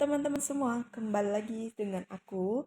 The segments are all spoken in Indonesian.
teman-teman semua, kembali lagi dengan aku.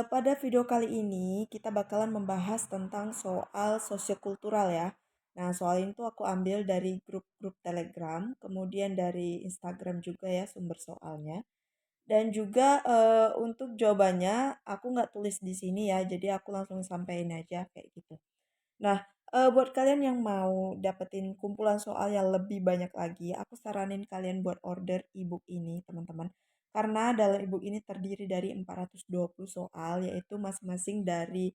Pada video kali ini kita bakalan membahas tentang soal sosiokultural ya. Nah, soal ini tuh aku ambil dari grup-grup Telegram, kemudian dari Instagram juga ya sumber soalnya. Dan juga untuk jawabannya aku nggak tulis di sini ya, jadi aku langsung sampaikan aja kayak gitu. Nah, buat kalian yang mau dapetin kumpulan soal yang lebih banyak lagi, aku saranin kalian buat order ebook ini, teman-teman. Karena dalam ebook ini terdiri dari 420 soal, yaitu masing-masing dari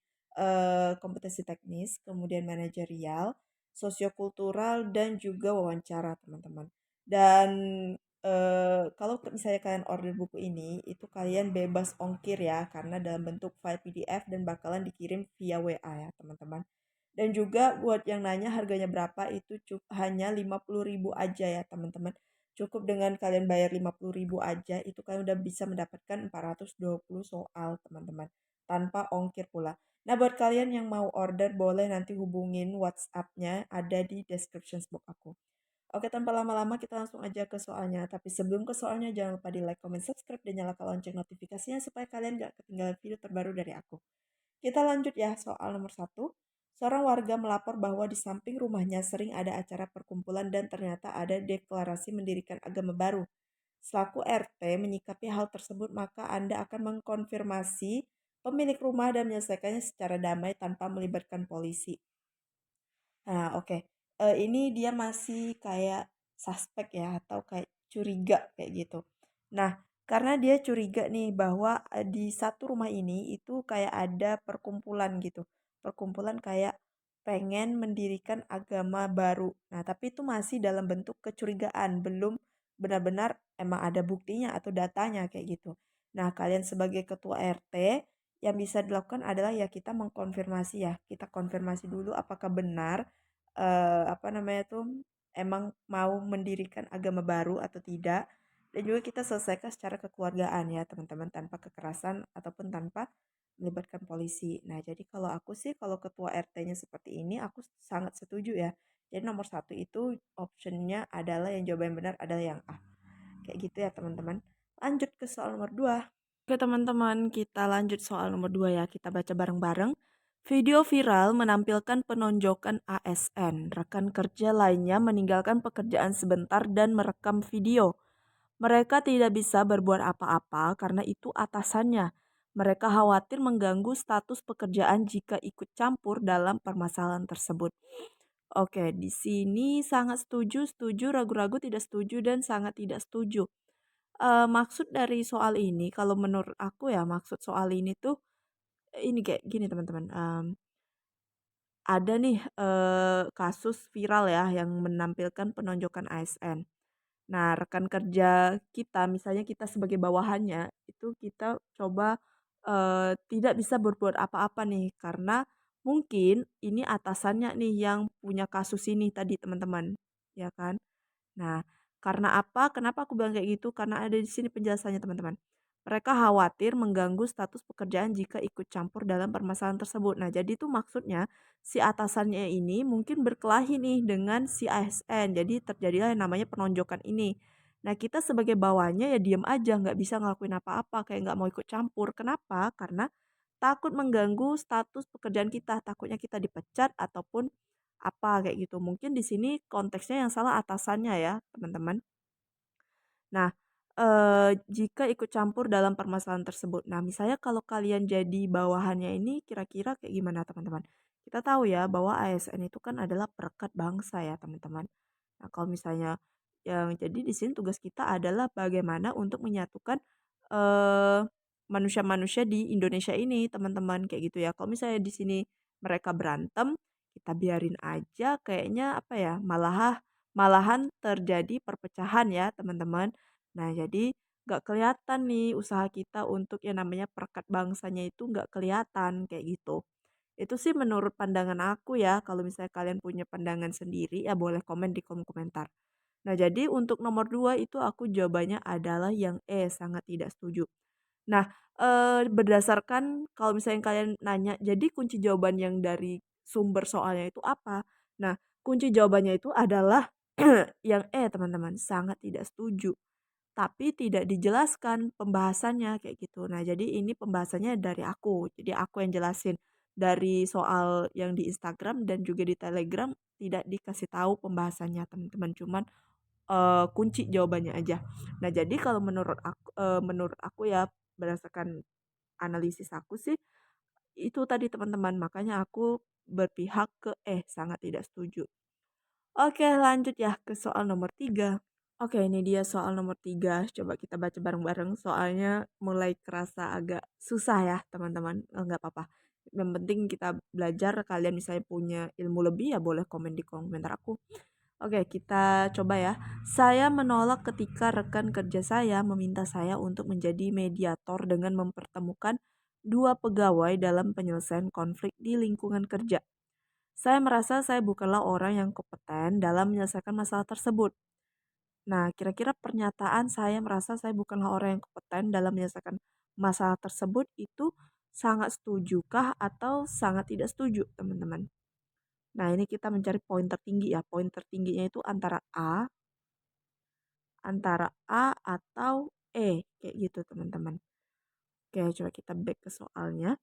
kompetensi teknis, kemudian manajerial, sosiokultural, dan juga wawancara, teman-teman. Dan kalau misalnya kalian order buku ini, itu kalian bebas ongkir ya, karena dalam bentuk file PDF dan bakalan dikirim via WA ya, teman-teman. Dan juga buat yang nanya harganya berapa itu hanya 50.000 aja ya teman-teman. Cukup dengan kalian bayar 50.000 aja itu kalian udah bisa mendapatkan 420 soal teman-teman. Tanpa ongkir pula. Nah buat kalian yang mau order boleh nanti hubungin WhatsApp-nya ada di description box aku. Oke, tanpa lama-lama kita langsung aja ke soalnya. Tapi sebelum ke soalnya jangan lupa di like, comment, subscribe, dan nyalakan lonceng notifikasinya supaya kalian gak ketinggalan video terbaru dari aku. Kita lanjut ya, soal nomor satu. Seorang warga melapor bahwa di samping rumahnya sering ada acara perkumpulan dan ternyata ada deklarasi mendirikan agama baru. Selaku RT menyikapi hal tersebut, maka Anda akan mengkonfirmasi pemilik rumah dan menyelesaikannya secara damai tanpa melibatkan polisi. Nah, oke. Ini dia masih kayak suspek ya atau kayak curiga kayak gitu. Nah, karena dia curiga nih bahwa di satu rumah ini itu kayak ada perkumpulan gitu. Perkumpulan kayak pengen mendirikan agama baru. Nah, tapi itu masih dalam bentuk kecurigaan, belum benar-benar emang ada buktinya atau datanya kayak gitu. Nah, kalian sebagai ketua RT yang bisa dilakukan adalah ya kita mengkonfirmasi ya. Kita konfirmasi dulu apakah benar apa namanya tuh, emang mau mendirikan agama baru atau tidak. Dan juga kita selesaikan secara kekeluargaan ya teman-teman, tanpa kekerasan ataupun tanpa melibatkan polisi. Nah jadi kalau aku sih, kalau ketua RT-nya seperti ini, aku sangat setuju ya. Jadi nomor satu itu optionnya adalah yang jawaban yang benar adalah yang A. Kayak gitu ya teman-teman. Lanjut ke soal nomor 2. Oke teman-teman, kita lanjut soal nomor 2 ya. Kita baca bareng-bareng. Video viral menampilkan penonjokan ASN. Rekan kerja lainnya meninggalkan pekerjaan sebentar dan merekam video. Mereka tidak bisa berbuat apa-apa karena itu atasannya. Mereka khawatir mengganggu status pekerjaan jika ikut campur dalam permasalahan tersebut. Oke, di sini sangat setuju, setuju, ragu-ragu, tidak setuju, dan sangat tidak setuju. Maksud dari soal ini, kalau menurut aku ya, maksud soal ini tuh ini kayak gini teman-teman. Ada nih, kasus viral ya yang menampilkan penonjokan ASN. Nah, rekan kerja kita, misalnya kita sebagai bawahannya, itu kita coba, tidak bisa berbuat apa-apa nih, karena mungkin ini atasannya nih yang punya kasus ini tadi teman-teman, ya kan. Nah, karena apa? Kenapa aku bilang kayak gitu? Karena ada di sini penjelasannya teman-teman. Mereka khawatir mengganggu status pekerjaan jika ikut campur dalam permasalahan tersebut. Nah, jadi itu maksudnya si atasannya ini mungkin berkelahi nih dengan si ASN. Jadi terjadilah yang namanya penonjokan ini. Nah, kita sebagai bawahnya ya diam aja, nggak bisa ngelakuin apa-apa, kayak nggak mau ikut campur. Kenapa? Karena takut mengganggu status pekerjaan kita, takutnya kita dipecat ataupun apa kayak gitu. Mungkin di sini konteksnya yang salah atasannya ya, teman-teman. Nah, jika ikut campur dalam permasalahan tersebut. Nah, misalnya kalau kalian jadi bawahannya ini kira-kira kayak gimana, teman-teman? Kita tahu ya bahwa ASN itu kan adalah perekat bangsa ya, teman-teman. Nah, kalau misalnya yang jadi di sini tugas kita adalah bagaimana untuk menyatukan eh, manusia-manusia di Indonesia ini, teman-teman, kayak gitu ya. Kalau misalnya di sini mereka berantem, kita biarin aja kayaknya apa ya, malahan terjadi perpecahan ya, teman-teman. Nah, jadi nggak kelihatan nih usaha kita untuk yang namanya perekat bangsanya itu nggak kelihatan kayak gitu. Itu sih menurut pandangan aku ya. Kalau misalnya kalian punya pandangan sendiri ya boleh komen di kolom komentar. Nah, jadi untuk nomor 2 itu aku jawabannya adalah yang E, sangat tidak setuju. Nah, berdasarkan kalau misalnya kalian nanya, jadi kunci jawaban yang dari sumber soalnya itu apa? Nah, kunci jawabannya itu adalah yang E, teman-teman, sangat tidak setuju. tapi tidak dijelaskan pembahasannya kayak gitu. Nah, jadi ini pembahasannya dari aku. Jadi aku yang jelasin dari soal yang di Instagram dan juga di Telegram tidak dikasih tahu pembahasannya teman-teman, cuman kunci jawabannya aja. Nah, jadi kalau menurut aku ya berdasarkan analisis aku sih itu tadi teman-teman, makanya aku berpihak ke sangat tidak setuju. Oke, lanjut ya ke soal nomor 3. Oke, ini dia soal nomor 3. Coba kita baca bareng-bareng soalnya mulai kerasa agak susah ya, teman-teman. Nggak apa-apa. Yang penting kita belajar, kalian misalnya punya ilmu lebih ya boleh komen di komentar aku. Oke, kita coba ya. Saya menolak ketika rekan kerja saya meminta saya untuk menjadi mediator dengan mempertemukan dua pegawai dalam penyelesaian konflik di lingkungan kerja. Saya merasa saya bukanlah orang yang kompeten dalam menyelesaikan masalah tersebut. Nah, kira-kira pernyataan saya merasa saya bukanlah orang yang kompeten dalam menyelesaikan masalah tersebut itu sangat setujukah atau sangat tidak setuju, teman-teman? Nah, ini kita mencari poin tertinggi ya. Poin tertingginya itu antara A atau kayak gitu, teman-teman. Oke, coba kita back ke soalnya.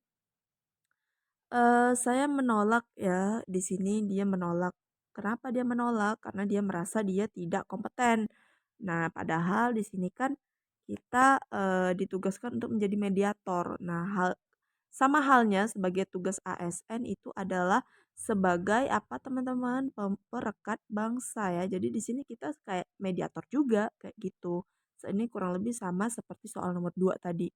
Saya menolak ya, di sini dia menolak. Kenapa dia menolak? Karena dia merasa dia tidak kompeten. Nah, padahal di sini kan kita, ditugaskan untuk menjadi mediator. Nah, sama halnya sebagai tugas ASN itu adalah sebagai apa teman-teman? Perekat bangsa ya. Jadi di sini kita kayak mediator juga, kayak gitu. Ini kurang lebih sama seperti soal nomor 2 tadi.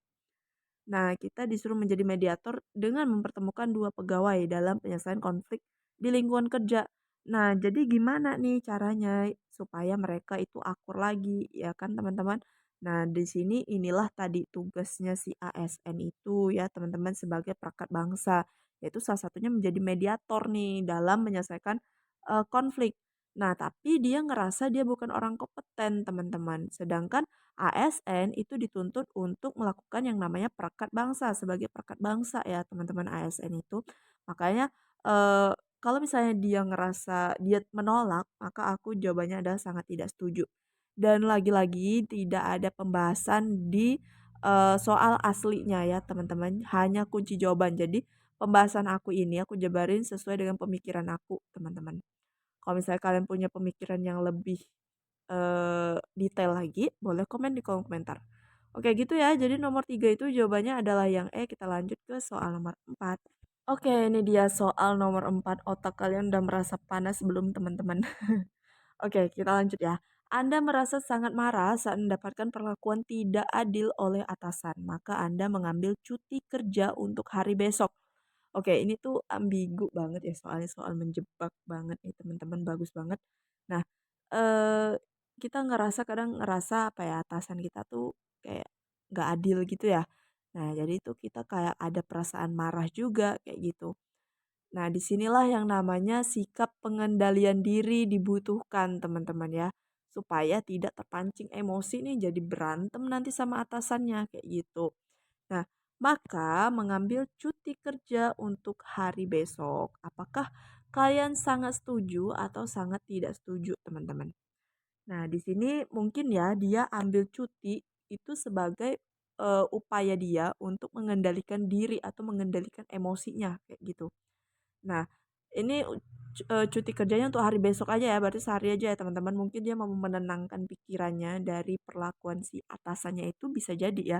Nah, kita disuruh menjadi mediator dengan mempertemukan dua pegawai dalam penyelesaian konflik di lingkungan kerja. Nah, jadi gimana nih caranya supaya mereka itu akur lagi, ya kan teman-teman? Nah, di sini inilah tadi tugasnya si ASN itu ya teman-teman sebagai perangkat bangsa, yaitu salah satunya menjadi mediator nih dalam menyelesaikan konflik. Nah, tapi dia ngerasa dia bukan orang kompeten, teman-teman. Sedangkan ASN itu dituntut untuk melakukan yang namanya perekat bangsa sebagai perekat bangsa ya teman-teman ASN itu. Makanya kalau misalnya dia ngerasa dia menolak, maka aku jawabannya adalah sangat tidak setuju. Dan lagi-lagi tidak ada pembahasan di soal aslinya ya teman-teman, hanya kunci jawaban. Jadi pembahasan aku ini aku jabarin sesuai dengan pemikiran aku teman-teman. Kalau misalnya kalian punya pemikiran yang lebih detail lagi, boleh komen di kolom komentar. Oke gitu ya, jadi nomor 3 itu jawabannya adalah yang kita lanjut ke soal nomor 4. Oke, ini dia soal nomor 4. Otak kalian udah merasa panas belum teman-teman? Oke, kita lanjut ya. Anda merasa sangat marah saat mendapatkan perlakuan tidak adil oleh atasan, maka Anda mengambil cuti kerja untuk hari besok. Oke, ini tuh ambigu banget ya soalnya soal menjebak banget nih teman-teman, bagus banget. Nah, eee, kita kadang ngerasa apa ya, atasan kita tuh kayak nggak adil gitu ya. Nah, jadi itu kita kayak ada perasaan marah juga kayak gitu. Nah, disinilah yang namanya sikap pengendalian diri dibutuhkan teman-teman ya. Supaya tidak terpancing emosi nih jadi berantem nanti sama atasannya kayak gitu. Nah, maka mengambil cuti kerja untuk hari besok. Apakah kalian sangat setuju atau sangat tidak setuju, teman-teman? Nah, di sini mungkin ya dia ambil cuti itu sebagai upaya dia untuk mengendalikan diri atau mengendalikan emosinya kayak gitu. Nah, ini cuti kerjanya untuk hari besok aja ya, berarti sehari aja ya teman-teman. Mungkin dia mau menenangkan pikirannya dari perlakuan si atasannya itu bisa jadi ya.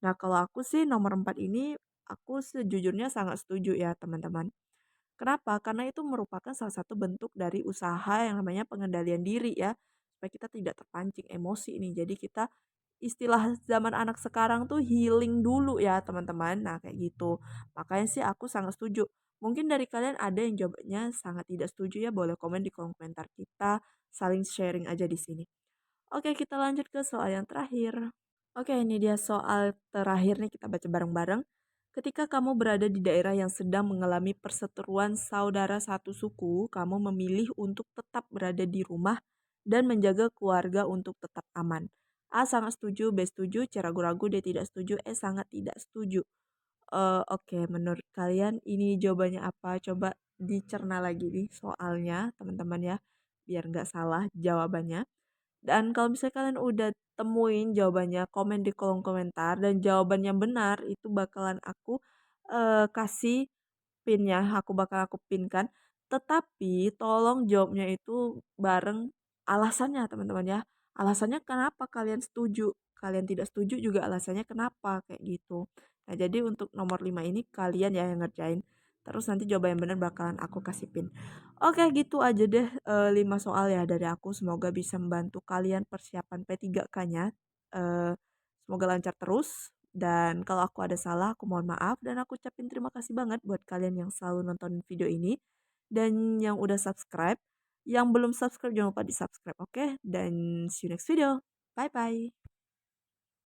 Nah, kalau aku sih nomor 4 ini aku sejujurnya sangat setuju ya teman-teman. Kenapa? Karena itu merupakan salah satu bentuk dari usaha yang namanya pengendalian diri ya. Supaya kita tidak terpancing emosi nih. Jadi kita istilah zaman anak sekarang tuh healing dulu ya teman-teman. Nah kayak gitu. Makanya sih aku sangat setuju. Mungkin dari kalian ada yang jawabnya sangat tidak setuju ya. Boleh komen di kolom komentar kita. Saling sharing aja di sini. Oke kita lanjut ke soal yang terakhir. Oke, ini dia soal terakhir nih kita baca bareng-bareng. Ketika kamu berada di daerah yang sedang mengalami perseteruan saudara satu suku, kamu memilih untuk tetap berada di rumah dan menjaga keluarga untuk tetap aman. A sangat setuju, B setuju, C ragu-ragu, D tidak setuju, E sangat tidak setuju. Oke, menurut kalian ini jawabannya apa? Coba dicerna lagi nih soalnya, teman-teman ya, biar nggak salah jawabannya. Dan kalau misalnya kalian udah temuin jawabannya, komen di kolom komentar dan jawabannya benar itu bakalan aku kasih pinnya, aku pinkan. Tetapi tolong jawabnya itu bareng alasannya teman-teman ya. Alasannya kenapa kalian setuju, kalian tidak setuju juga alasannya kenapa kayak gitu. Nah, jadi untuk nomor 5 ini kalian ya yang ngerjain. Terus nanti jawaban yang benar bakalan aku kasih pin. Oke, gitu aja deh 5 soal ya dari aku. Semoga bisa membantu kalian persiapan P3K-nya. Eh, semoga lancar terus. Dan kalau aku ada salah, aku mohon maaf. Dan aku ucapin terima kasih banget buat kalian yang selalu nonton video ini. Dan yang udah subscribe. Yang belum subscribe, jangan lupa di subscribe, oke? Dan see you next video. Bye-bye.